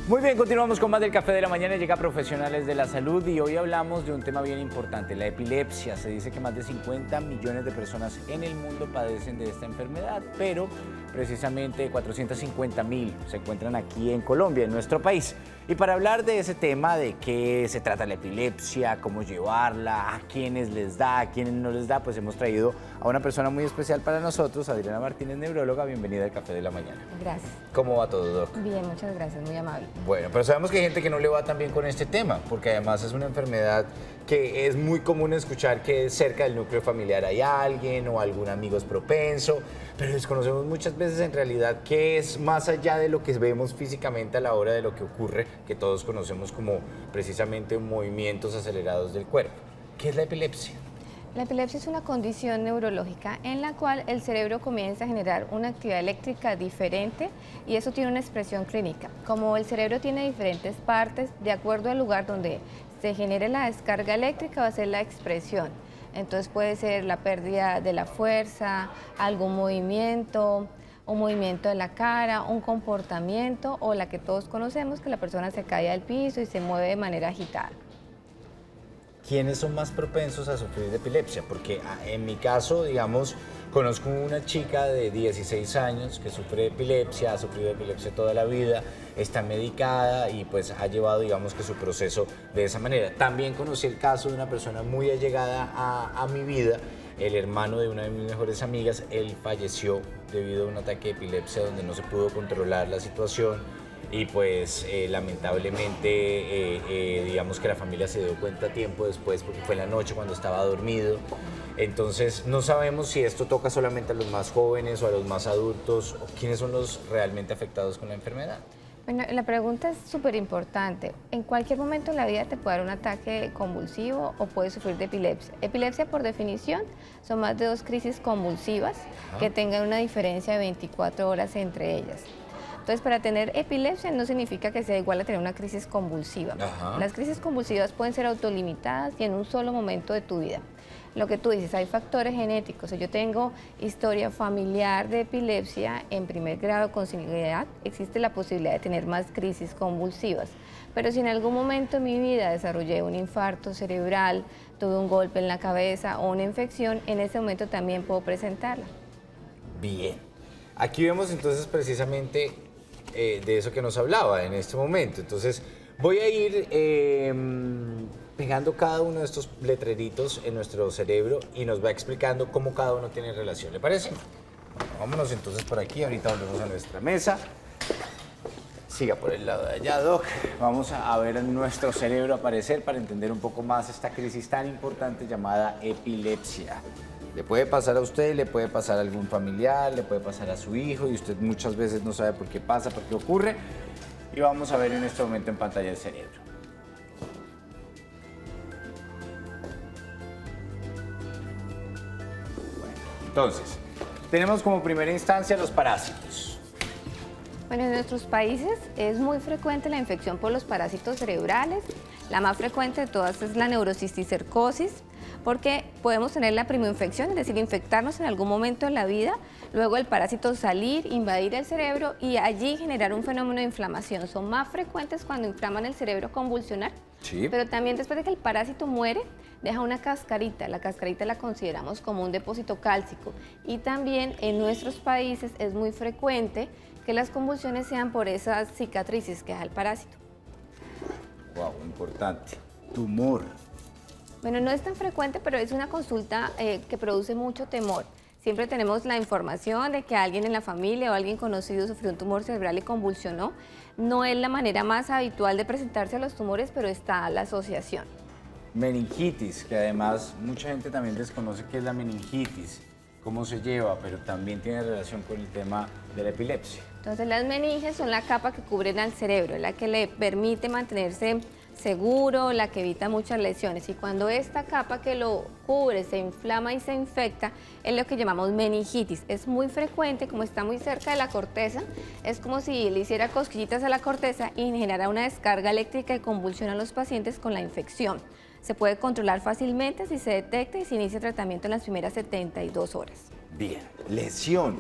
Muy bien, continuamos con más del Café de la Mañana. Llega Profesionales de la Salud y hoy hablamos de un tema bien importante, la epilepsia. Se dice que más de 50 millones de personas en el mundo padecen de esta enfermedad, pero precisamente 450.000 se encuentran aquí en Colombia, en nuestro país. Y para hablar de ese tema, de qué se trata la epilepsia, cómo llevarla, a quiénes les da, a quiénes no les da, pues hemos traído a una persona muy especial para nosotros, Adriana Martínez, neuróloga. Bienvenida al Café de la Mañana. Gracias. ¿Cómo va todo, Doc? Bien, muchas gracias, muy amable. Bueno, pero sabemos que hay gente que no le va tan bien con este tema, porque además es una enfermedad que es muy común escuchar que cerca del núcleo familiar hay alguien o algún amigo es propenso, pero desconocemos muchas veces en realidad qué es más allá de lo que vemos físicamente a la hora de lo que ocurre, que todos conocemos como precisamente movimientos acelerados del cuerpo. ¿Qué es la epilepsia? La epilepsia es una condición neurológica en la cual el cerebro comienza a generar una actividad eléctrica diferente y eso tiene una expresión clínica. Como el cerebro tiene diferentes partes, de acuerdo al lugar donde se genere la descarga eléctrica va a ser la expresión. Entonces puede ser la pérdida de la fuerza, algún movimiento, un movimiento de la cara, un comportamiento o la que todos conocemos, que la persona se cae al piso y se mueve de manera agitada. ¿Quiénes son más propensos a sufrir de epilepsia? Porque en mi caso, digamos, conozco una chica de 16 años que sufre de epilepsia, ha sufrido de epilepsia toda la vida, está medicada y pues ha llevado, digamos, que su proceso de esa manera. También conocí el caso de una persona muy allegada a mi vida, el hermano de una de mis mejores amigas. Él falleció debido a un ataque de epilepsia donde no se pudo controlar la situación. Y pues lamentablemente digamos que la familia se dio cuenta tiempo después porque fue en la noche cuando estaba dormido. Entonces no sabemos si esto toca solamente a los más jóvenes o a los más adultos o quiénes son los realmente afectados con la enfermedad. Bueno, la pregunta es súper importante. En cualquier momento de la vida te puede dar un ataque convulsivo o puedes sufrir de epilepsia. Epilepsia, por definición, son más de 2 crisis convulsivas que tengan una diferencia de 24 horas entre ellas. Entonces, para tener epilepsia no significa que sea igual a tener una crisis convulsiva. Las crisis convulsivas pueden ser autolimitadas y en un solo momento de tu vida. Lo que tú dices, hay factores genéticos. Yo tengo historia familiar de epilepsia en primer grado con senilidad, existe la posibilidad de tener más crisis convulsivas. Pero si en algún momento en mi vida desarrollé un infarto cerebral, tuve un golpe en la cabeza o una infección, en ese momento también puedo presentarla. Bien. Aquí vemos entonces precisamente de eso que nos hablaba en este momento. Entonces voy a ir pegando cada uno de estos letreritos en nuestro cerebro y nos va explicando cómo cada uno tiene relación. ¿Le parece? Bueno, vámonos entonces por aquí. Ahorita volvemos a nuestra mesa. Siga por el lado de allá, Doc. Vamos a ver nuestro cerebro aparecer para entender un poco más esta crisis tan importante llamada epilepsia. Le puede pasar a usted, le puede pasar a algún familiar, le puede pasar a su hijo y usted muchas veces no sabe por qué pasa, por qué ocurre. Y vamos a ver en este momento en pantalla el cerebro. Bueno, entonces, tenemos como primera instancia los parásitos. Bueno, en nuestros países es muy frecuente la infección por los parásitos cerebrales. La más frecuente de todas es la neurocisticercosis, porque podemos tener la primoinfección, es decir, infectarnos en algún momento en la vida, luego el parásito salir, invadir el cerebro y allí generar un fenómeno de inflamación. Son más frecuentes cuando inflaman el cerebro, convulsionar, Sí. pero también después de que el parásito muere, deja una cascarita. La cascarita la consideramos como un depósito cálcico y también en nuestros países es muy frecuente que las convulsiones sean por esas cicatrices que deja el parásito. Wow, importante. Tumor. Bueno, no es tan frecuente, pero es una consulta que produce mucho temor. Siempre tenemos la información de que alguien en la familia o alguien conocido sufrió un tumor cerebral y convulsionó. No es la manera más habitual de presentarse a los tumores, pero está la asociación. Meningitis, que además mucha gente también desconoce qué es la meningitis, cómo se lleva, pero también tiene relación con el tema de la epilepsia. Entonces las meninges son la capa que cubren al cerebro, la que le permite mantenerse seguro, la que evita muchas lesiones. Y cuando esta capa que lo cubre se inflama y se infecta, es lo que llamamos meningitis. Es muy frecuente, como está muy cerca de la corteza, es como si le hiciera cosquillitas a la corteza y generara una descarga eléctrica y convulsiona a los pacientes con la infección. Se puede controlar fácilmente si se detecta y se inicia tratamiento en las primeras 72 horas. Bien, lesión.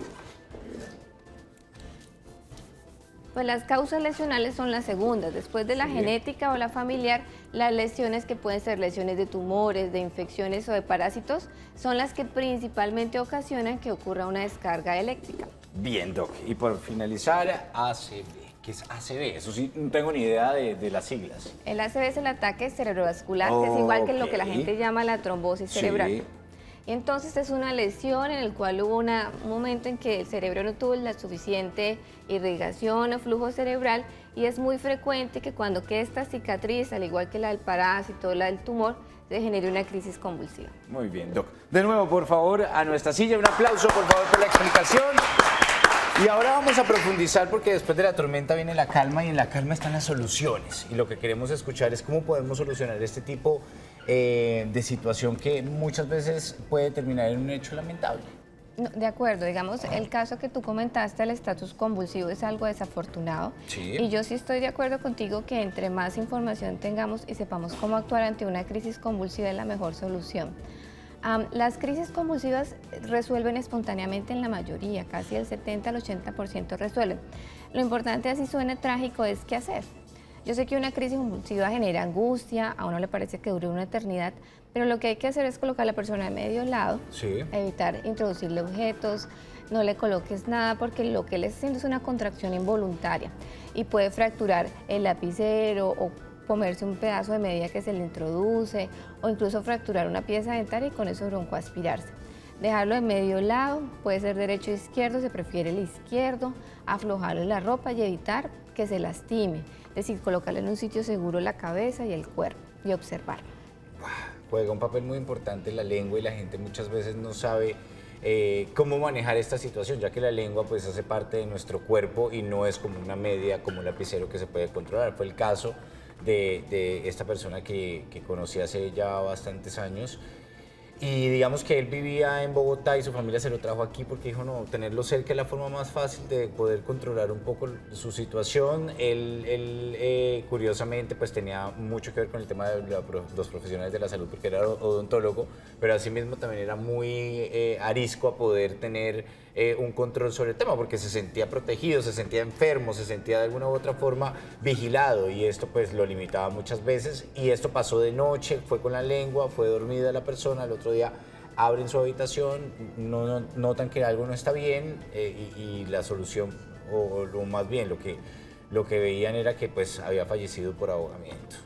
Pues las causas lesionales son las segundas. Después de la genética o la familiar, las lesiones que pueden ser lesiones de tumores, de infecciones o de parásitos, son las que principalmente ocasionan que ocurra una descarga eléctrica. Bien, Doc. Y por finalizar, ACV. ¿Qué es ACV? Eso sí, no tengo ni idea de las siglas. El ACV es el ataque cerebrovascular, que es igual que lo que la gente llama la trombosis cerebral. Sí. Y entonces es una lesión en el cual hubo un momento en que el cerebro no tuvo la suficiente irrigación o flujo cerebral, y es muy frecuente que cuando quede esta cicatriz, al igual que la del parásito, la del tumor, se genere una crisis convulsiva. Muy bien, Doc. De nuevo, por favor, a nuestra silla, un aplauso, por favor, por la explicación. Y ahora vamos a profundizar porque después de la tormenta viene la calma y en la calma están las soluciones. Y lo que queremos escuchar es cómo podemos solucionar este tipo de situación que muchas veces puede terminar en un hecho lamentable. No, de acuerdo, digamos, el caso que tú comentaste, el estatus convulsivo, es algo desafortunado. Sí. Y yo sí estoy de acuerdo contigo que entre más información tengamos y sepamos cómo actuar ante una crisis convulsiva es la mejor solución. Las crisis convulsivas resuelven espontáneamente en la mayoría, casi el 70 al 80% resuelven. Lo importante, así suene trágico, es qué hacer. Yo sé que una crisis convulsiva genera angustia, a uno le parece que dure una eternidad, pero lo que hay que hacer es colocar a la persona de medio lado, Sí. evitar introducirle objetos, no le coloques nada porque lo que él está haciendo es una contracción involuntaria y puede fracturar el lapicero o comerse un pedazo de medida que se le introduce o incluso fracturar una pieza dentaria y con eso broncoaspirarse. Dejarlo de medio lado, puede ser derecho o izquierdo, se prefiere el izquierdo, aflojarle la ropa y evitar que se lastime, es decir, colocarle en un sitio seguro la cabeza y el cuerpo y observar. Juega un papel muy importante la lengua y la gente muchas veces no sabe cómo manejar esta situación, ya que la lengua pues hace parte de nuestro cuerpo y no es como una media, como un lapicero que se puede controlar. Fue el caso de esta persona que conocí hace ya bastantes años. Y digamos que él vivía en Bogotá y su familia se lo trajo aquí porque dijo, no, tenerlo cerca es la forma más fácil de poder controlar un poco su situación. Él curiosamente, pues tenía mucho que ver con el tema de los profesionales de la salud porque era odontólogo, pero asimismo también era muy arisco a poder tener un control sobre el tema porque se sentía protegido, se sentía enfermo, se sentía de alguna u otra forma vigilado y esto pues lo limitaba muchas veces y esto pasó de noche, fue con la lengua, fue dormida la persona, el otro día abren su habitación, notan que algo no está bien y la solución o lo más bien lo que veían era que pues había fallecido por ahogamiento.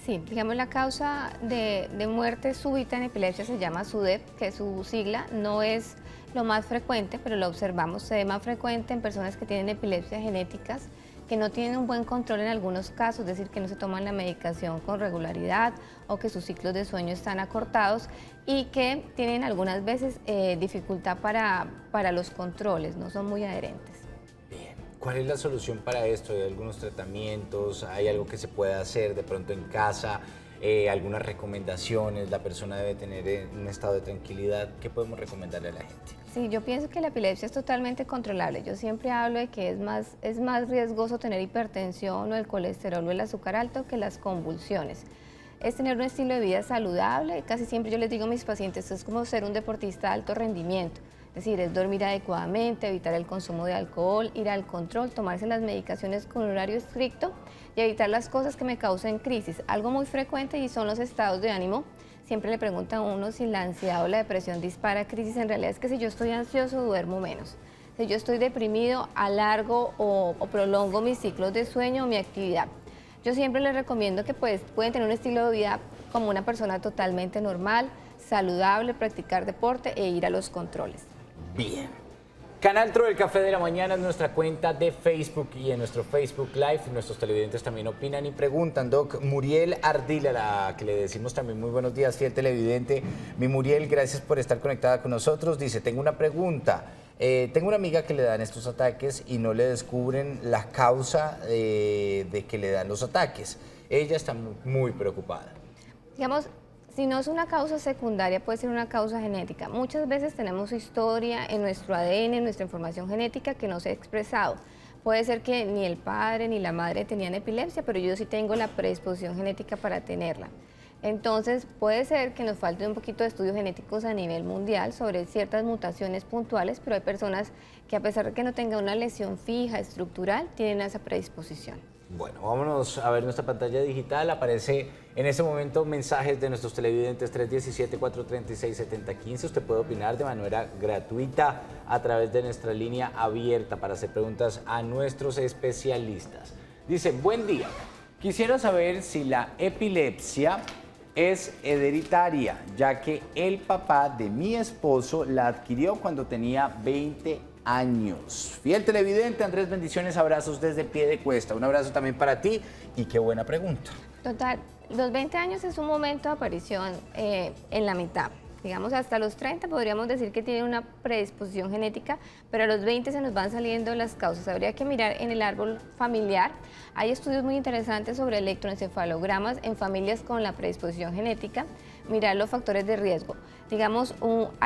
Sí, digamos la causa de muerte súbita en epilepsia se llama SUDEP, que es su sigla, no es lo más frecuente, pero lo observamos, se ve más frecuente en personas que tienen epilepsias genéticas, que no tienen un buen control en algunos casos, es decir, que no se toman la medicación con regularidad o que sus ciclos de sueño están acortados y que tienen algunas veces dificultad para los controles, no son muy adherentes. Bien. ¿Cuál es la solución para esto? ¿Hay algunos tratamientos? ¿Hay algo que se pueda hacer de pronto en casa? ¿Algunas recomendaciones? ¿La persona debe tener un estado de tranquilidad? ¿Qué podemos recomendarle a la gente? Sí, yo pienso que la epilepsia es totalmente controlable. Yo siempre hablo de que es más riesgoso tener hipertensión o el colesterol o el azúcar alto que las convulsiones. Es tener un estilo de vida saludable. Casi siempre yo les digo a mis pacientes, es como ser un deportista de alto rendimiento. Es decir, es dormir adecuadamente, evitar el consumo de alcohol, ir al control, tomarse las medicaciones con un horario estricto y evitar las cosas que me causen crisis. Algo muy frecuente y son los estados de ánimo. Siempre le preguntan a uno si la ansiedad o la depresión dispara crisis. En realidad es que si yo estoy ansioso, duermo menos. Si yo estoy deprimido, alargo o prolongo mis ciclos de sueño o mi actividad. Yo siempre les recomiendo que pueden tener un estilo de vida como una persona totalmente normal, saludable, practicar deporte e ir a los controles. Bien. Canal Tro del Café de la Mañana es nuestra cuenta de Facebook y en nuestro Facebook Live nuestros televidentes también opinan y preguntan. Doc, Muriel Ardila, la que le decimos también muy buenos días, fiel televidente. Mi Muriel, gracias por estar conectada con nosotros. Dice, tengo una pregunta. Tengo una amiga que le dan estos ataques y no le descubren la causa de que le dan los ataques. Ella está muy preocupada. Digamos, si no es una causa secundaria, puede ser una causa genética. Muchas veces tenemos historia en nuestro ADN, en nuestra información genética que no se ha expresado. Puede ser que ni el padre ni la madre tenían epilepsia, pero yo sí tengo la predisposición genética para tenerla. Entonces puede ser que nos falte un poquito de estudios genéticos a nivel mundial sobre ciertas mutaciones puntuales, pero hay personas que a pesar de que no tengan una lesión fija, estructural, tienen esa predisposición. Bueno, vámonos a ver nuestra pantalla digital. Aparece en este momento mensajes de nuestros televidentes 317-436-7015. Usted puede opinar de manera gratuita a través de nuestra línea abierta para hacer preguntas a nuestros especialistas. Dice, buen día. Quisiera saber si la epilepsia es hereditaria, ya que el papá de mi esposo la adquirió cuando tenía 20 años. Fiel televidente, Andrés, bendiciones, abrazos desde Piedecuesta. Un abrazo también para ti y qué buena pregunta. Total, los 20 años es un momento de aparición en la mitad. Digamos, hasta los 30 podríamos decir que tiene una predisposición genética, pero a los 20 se nos van saliendo las causas. Habría que mirar en el árbol familiar. Hay estudios muy interesantes sobre electroencefalogramas en familias con la predisposición genética, mirar los factores de riesgo. Digamos,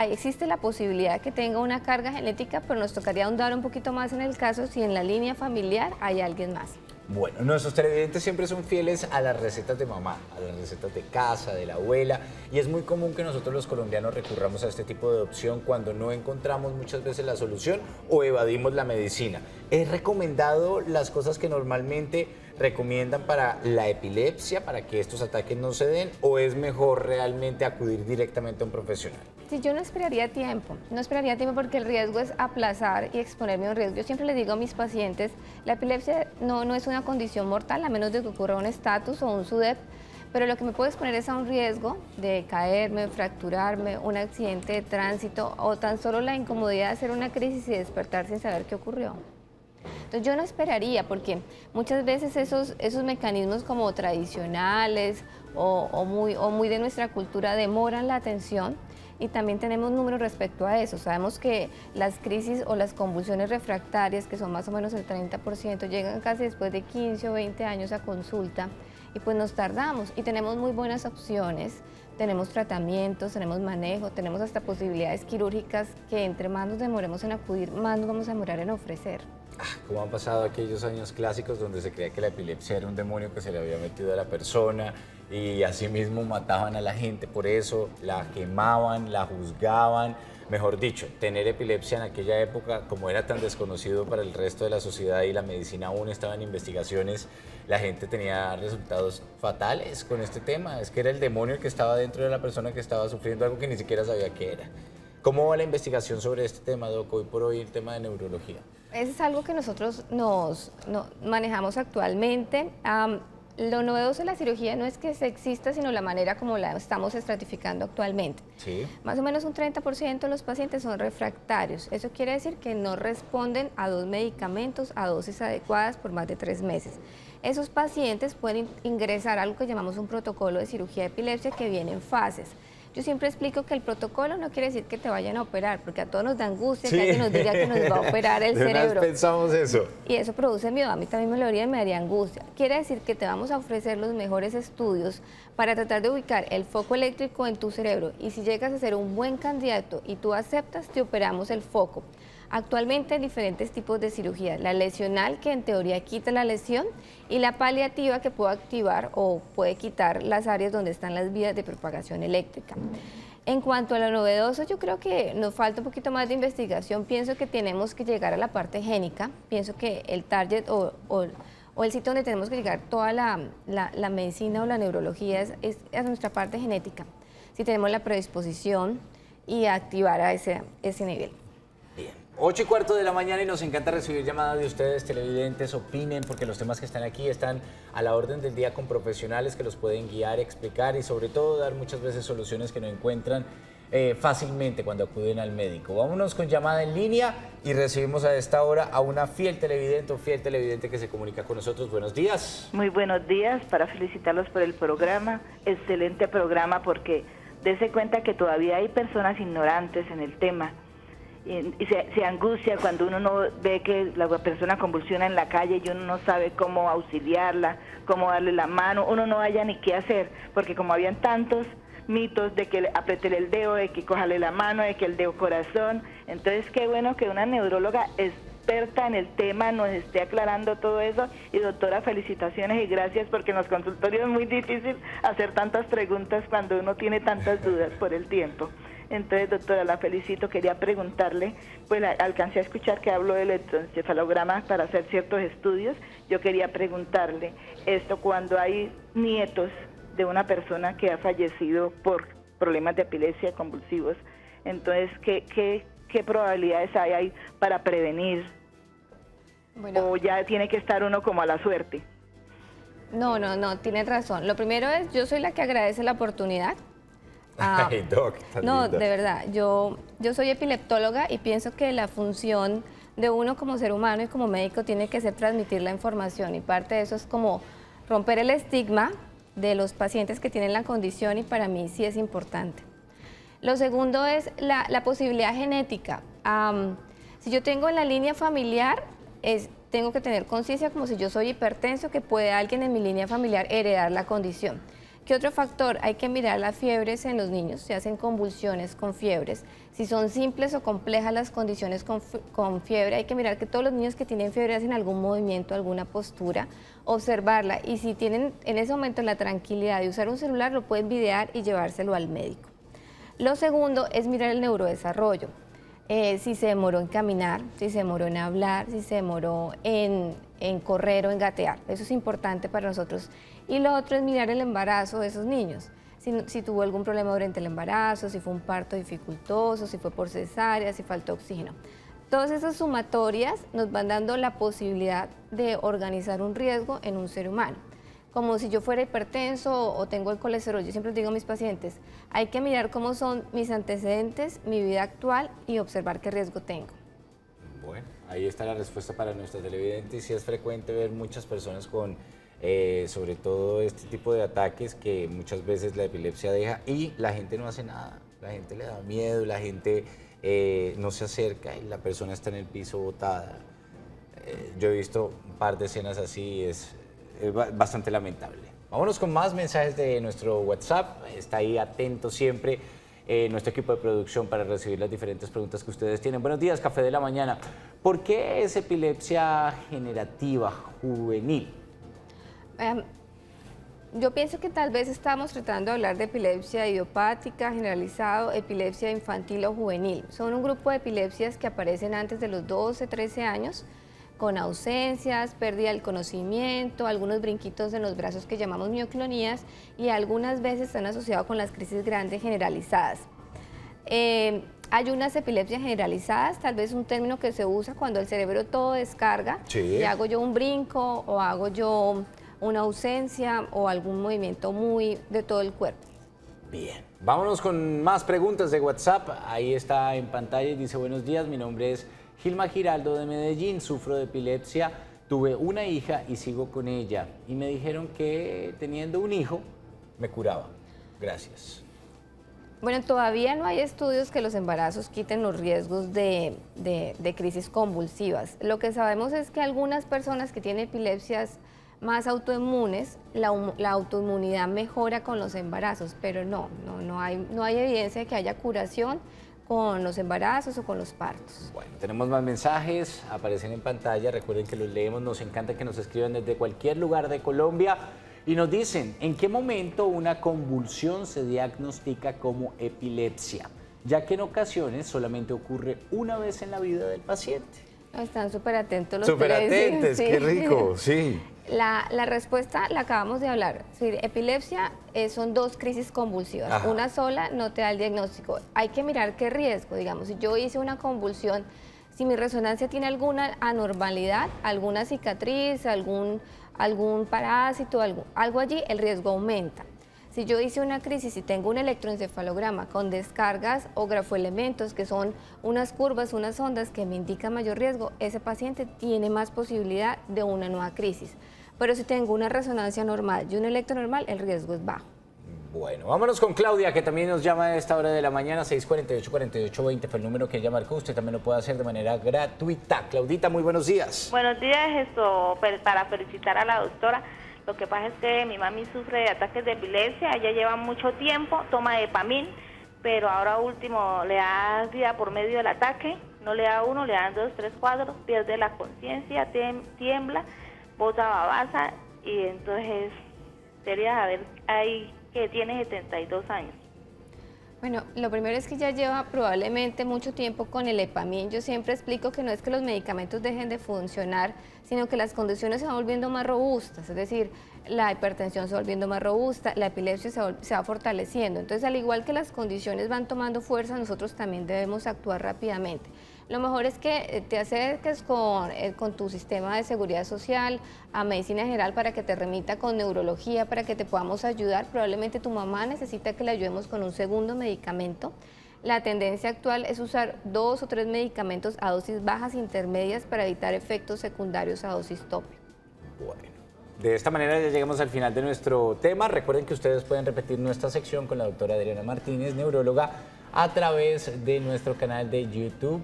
existe la posibilidad que tenga una carga genética, pero nos tocaría ahondar un poquito más en el caso si en la línea familiar hay alguien más. Bueno, nuestros televidentes siempre son fieles a las recetas de mamá, a las recetas de casa, de la abuela, y es muy común que nosotros los colombianos recurramos a este tipo de opción cuando no encontramos muchas veces la solución o evadimos la medicina. ¿Es recomendado las cosas que normalmente recomiendan para la epilepsia, para que estos ataques no se den, o es mejor realmente acudir directamente a un profesional? Sí, yo no esperaría tiempo porque el riesgo es aplazar y exponerme a un riesgo. Yo siempre les digo a mis pacientes, la epilepsia no es una condición mortal, a menos de que ocurra un estatus o un SUDEP, pero lo que me puede exponer es a un riesgo de caerme, fracturarme, un accidente de tránsito o tan solo la incomodidad de hacer una crisis y despertar sin saber qué ocurrió. Entonces yo no esperaría, porque muchas veces esos mecanismos como tradicionales o muy de nuestra cultura demoran la atención. Y también tenemos números respecto a eso. Sabemos que las crisis o las convulsiones refractarias, que son más o menos el 30%, llegan casi después de 15 o 20 años a consulta y pues nos tardamos y tenemos muy buenas opciones. Tenemos tratamientos, tenemos manejo, tenemos hasta posibilidades quirúrgicas que entre más nos demoremos en acudir, más nos vamos a demorar en ofrecer. Como han pasado aquellos años clásicos donde se creía que la epilepsia era un demonio que se le había metido a la persona y asimismo mataban a la gente por eso, la quemaban, la juzgaban. Mejor dicho, tener epilepsia en aquella época, como era tan desconocido para el resto de la sociedad y la medicina aún estaba en investigaciones, la gente tenía resultados fatales con este tema. Es que era el demonio que estaba dentro de la persona que estaba sufriendo algo que ni siquiera sabía qué era. ¿Cómo va la investigación sobre este tema, Doc, hoy por hoy, el tema de neurología? Eso es algo que nosotros nos manejamos actualmente. Lo novedoso de la cirugía no es que se exista, sino la manera como la estamos estratificando actualmente. Sí. Más o menos un 30% de los pacientes son refractarios. Eso quiere decir que no responden a 2 medicamentos a dosis adecuadas por más de 3 meses. Esos pacientes pueden ingresar a algo que llamamos un protocolo de cirugía de epilepsia que viene en fases. Yo siempre explico que el protocolo no quiere decir que te vayan a operar, porque a todos nos da angustia que alguien nos diga que nos va a operar el cerebro. Pensamos eso. Y eso produce miedo, a mí también me lo haría y me daría angustia. Quiere decir que te vamos a ofrecer los mejores estudios para tratar de ubicar el foco eléctrico en tu cerebro, y si llegas a ser un buen candidato y tú aceptas, te operamos el foco. Actualmente hay diferentes tipos de cirugía, la lesional, que en teoría quita la lesión, y la paliativa, que puede activar o puede quitar las áreas donde están las vías de propagación eléctrica. En cuanto a lo novedoso, yo creo que nos falta un poquito más de investigación. Pienso que tenemos que llegar a la parte génica, pienso que el target o el sitio donde tenemos que llegar toda la medicina o la neurología es a nuestra parte genética, si tenemos la predisposición y activar a ese nivel. Bien. 8:15 de la mañana y nos encanta recibir llamadas de ustedes, televidentes. Opinen, porque los temas que están aquí están a la orden del día con profesionales que los pueden guiar, explicar y sobre todo dar muchas veces soluciones que no encuentran fácilmente cuando acuden al médico. Vámonos con llamada en línea y recibimos a esta hora a una fiel televidente o fiel televidente que se comunica con nosotros. Buenos días. Muy buenos días, para felicitarlos por el programa. Excelente programa, porque dése cuenta que todavía hay personas ignorantes en el tema. Y se angustia cuando uno no ve que la persona convulsiona en la calle y uno no sabe cómo auxiliarla, cómo darle la mano, uno no haya ni qué hacer, porque como habían tantos mitos de que apriétele el dedo, de que cójale la mano, de que el dedo corazón, entonces qué bueno que una neuróloga experta en el tema nos esté aclarando todo eso. Y doctora, felicitaciones y gracias, porque en los consultorios es muy difícil hacer tantas preguntas cuando uno tiene tantas dudas por el tiempo. Entonces, doctora, la felicito. Quería preguntarle, pues alcancé a escuchar que habló de electroencefalogramas para hacer ciertos estudios. Yo quería preguntarle esto, cuando hay nietos de una persona que ha fallecido por problemas de epilepsia convulsivos, entonces, ¿qué probabilidades hay para prevenir? Bueno, ¿O ya tiene que estar uno como a la suerte? no, tienes razón. Lo primero es, yo soy la que agradece la oportunidad. Ay, Doc, tan No, linda. de verdad, yo soy epileptóloga y pienso que la función de uno como ser humano y como médico tiene que ser transmitir la información, y parte de eso es como romper el estigma de los pacientes que tienen la condición, y para mí sí es importante. Lo segundo es la posibilidad genética. Si yo tengo en la línea familiar, tengo que tener conciencia como si yo soy hipertenso, que puede alguien en mi línea familiar heredar la condición. ¿Qué otro factor? Hay que mirar las fiebres en los niños, se hacen convulsiones con fiebres. Si son simples o complejas las condiciones con fiebre, hay que mirar que todos los niños que tienen fiebre hacen algún movimiento, alguna postura, observarla, y si tienen en ese momento la tranquilidad de usar un celular, lo pueden videar y llevárselo al médico. Lo segundo es mirar el neurodesarrollo. Si se demoró en caminar, si se demoró en hablar, si se demoró en correr o en gatear. Eso es importante para nosotros. Y lo otro es mirar el embarazo de esos niños. Si tuvo algún problema durante el embarazo, si fue un parto dificultoso, si fue por cesárea, si faltó oxígeno. Todas esas sumatorias nos van dando la posibilidad de organizar un riesgo en un ser humano. Como si yo fuera hipertenso o tengo el colesterol, yo siempre les digo a mis pacientes, hay que mirar cómo son mis antecedentes, mi vida actual, y observar qué riesgo tengo. Bueno, ahí está la respuesta para nuestra televidente. Y sí es frecuente ver muchas personas con, sobre todo este tipo de ataques, que muchas veces la epilepsia deja y la gente no hace nada. La gente le da miedo, la gente no se acerca y la persona está en el piso botada. Yo he visto un par de escenas así, es bastante lamentable. Vámonos con más mensajes de nuestro WhatsApp. Está ahí atento siempre nuestro equipo de producción para recibir las diferentes preguntas que ustedes tienen. Buenos días, Café de la Mañana. ¿Por qué es epilepsia generativa juvenil? Yo pienso que tal vez estamos tratando de hablar de epilepsia idiopática, generalizado, epilepsia infantil o juvenil. Son un grupo de epilepsias que aparecen antes de los 12, 13 años, con ausencias, pérdida del conocimiento, algunos brinquitos en los brazos que llamamos mioclonías, y algunas veces están asociados con las crisis grandes generalizadas. Hay unas epilepsias generalizadas, tal vez un término que se usa cuando el cerebro todo descarga, Sí. y hago yo un brinco o hago yo una ausencia o algún movimiento muy de todo el cuerpo. Bien, vámonos con más preguntas de WhatsApp. Ahí está en pantalla y dice: buenos días, mi nombre es Gilma Giraldo de Medellín, sufro de epilepsia, tuve una hija y sigo con ella. Y me dijeron que teniendo un hijo me curaba. Gracias. Bueno, todavía no hay estudios que los embarazos quiten los riesgos de crisis convulsivas. Lo que sabemos es que algunas personas que tienen epilepsias más autoinmunes, la autoinmunidad mejora con los embarazos, pero no hay evidencia de que haya curación con los embarazos o con los partos. Bueno, tenemos más mensajes, aparecen en pantalla, recuerden que los leemos, nos encanta que nos escriban desde cualquier lugar de Colombia y nos dicen en qué momento una convulsión se diagnostica como epilepsia, ya que en ocasiones solamente ocurre una vez en la vida del paciente. Están súper atentos los Súper atentos, sí. qué rico, sí. La respuesta la acabamos de hablar. Sí, epilepsia son dos crisis convulsivas. Ajá. Una sola no te da el diagnóstico. Hay que mirar qué riesgo, digamos. Si yo hice una convulsión, si mi resonancia tiene alguna anormalidad, alguna cicatriz, algún parásito, algo allí, el riesgo aumenta. Si yo hice una crisis y tengo un electroencefalograma con descargas o grafoelementos, que son unas curvas, unas ondas que me indican mayor riesgo, ese paciente tiene más posibilidad de una nueva crisis. Pero si tengo una resonancia normal y un electro normal, el riesgo es bajo. Bueno, vámonos con Claudia, que también nos llama a esta hora de la mañana. 648-4820 fue el número que ella marcó. Usted también lo puede hacer de manera gratuita. Claudita, muy buenos días. Buenos días, para felicitar a la doctora. Lo que pasa es que mi mami sufre de ataques de epilepsia, ella lleva mucho tiempo, toma Epamil, pero ahora último le da vida por medio del ataque, no le da 1, le dan 2, 3, 4, pierde la conciencia, tiembla, bota babasa y entonces sería saber ahí que tiene 72 años. Bueno, lo primero es que ya lleva probablemente mucho tiempo con el Epamin. Yo siempre explico que no es que los medicamentos dejen de funcionar, sino que las condiciones se van volviendo más robustas, es decir, la hipertensión se va volviendo más robusta, la epilepsia se va fortaleciendo. Entonces, al igual que las condiciones van tomando fuerza, nosotros también debemos actuar rápidamente. Lo mejor es que te acerques con tu sistema de seguridad social a medicina general para que te remita con neurología, para que te podamos ayudar. Probablemente tu mamá necesita que le ayudemos con un segundo medicamento. La tendencia actual es usar 2 o 3 medicamentos a dosis bajas intermedias para evitar efectos secundarios a dosis tope. Bueno, de esta manera ya llegamos al final de nuestro tema. Recuerden que ustedes pueden repetir nuestra sección con la doctora Adriana Martínez, neuróloga, a través de nuestro canal de YouTube,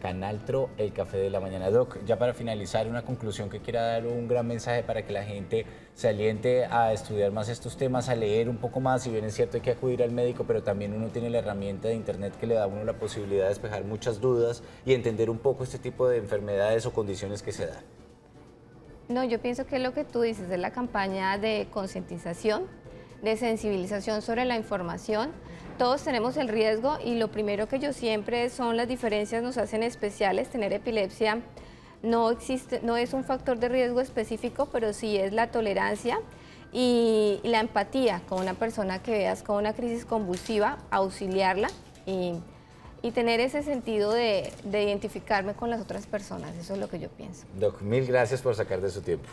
Canal TRO, El Café de la Mañana. Doc, ya para finalizar, una conclusión que quiera dar un gran mensaje para que la gente se aliente a estudiar más estos temas, a leer un poco más. Si bien es cierto hay que acudir al médico, pero también uno tiene la herramienta de internet que le da a uno la posibilidad de despejar muchas dudas y entender un poco este tipo de enfermedades o condiciones que se dan. No, yo pienso que lo que tú dices es la campaña de concientización, de sensibilización sobre la información. Todos tenemos el riesgo y lo primero que yo siempre son las diferencias nos hacen especiales. Tener epilepsia no es un factor de riesgo específico, pero sí es la tolerancia y la empatía con una persona que veas con una crisis convulsiva, auxiliarla y tener ese sentido de identificarme con las otras personas. Eso es lo que yo pienso. Doc, mil gracias por sacar de su tiempo.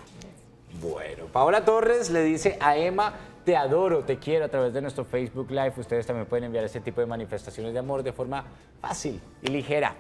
Bueno, Paola Torres le dice a Emma: te adoro, te quiero, a través de nuestro Facebook Live. Ustedes también pueden enviar este tipo de manifestaciones de amor de forma fácil y ligera.